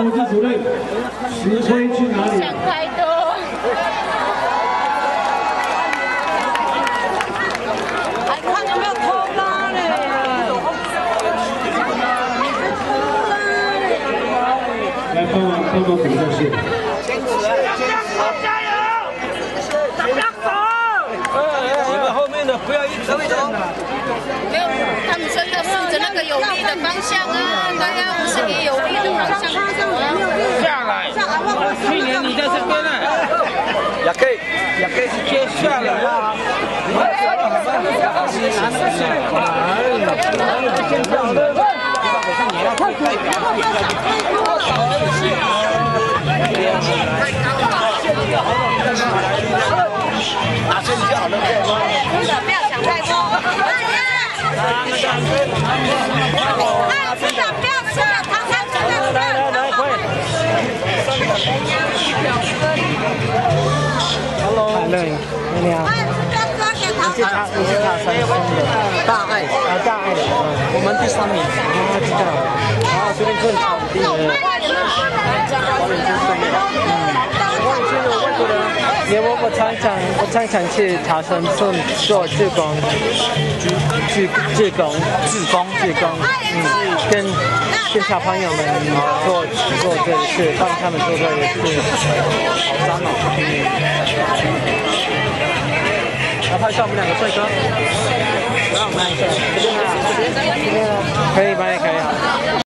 国际主任，石灰去哪里？想太多。还看有没有拖拉嘞？来帮忙补一下线。加油！不要走！你们后面的不要一直走。没有，他们说要顺着那个有利的方向啊，对呀，我是以有利的方向下来。去年你在这边呢，也可以直接下来啊。拿身就好了，不要想太多。市长不要吃了，唐山真的不要。Hello， 你好。你是塔山村的大爱大爱的，我们第3名，知道。然后这边更场地的，我常常去塔山村做志工，跟小朋友们做这个事，帮他们做这个事，好脏哦。要拍一下我们2个帅哥，让我们拍一下，可以拍，可以。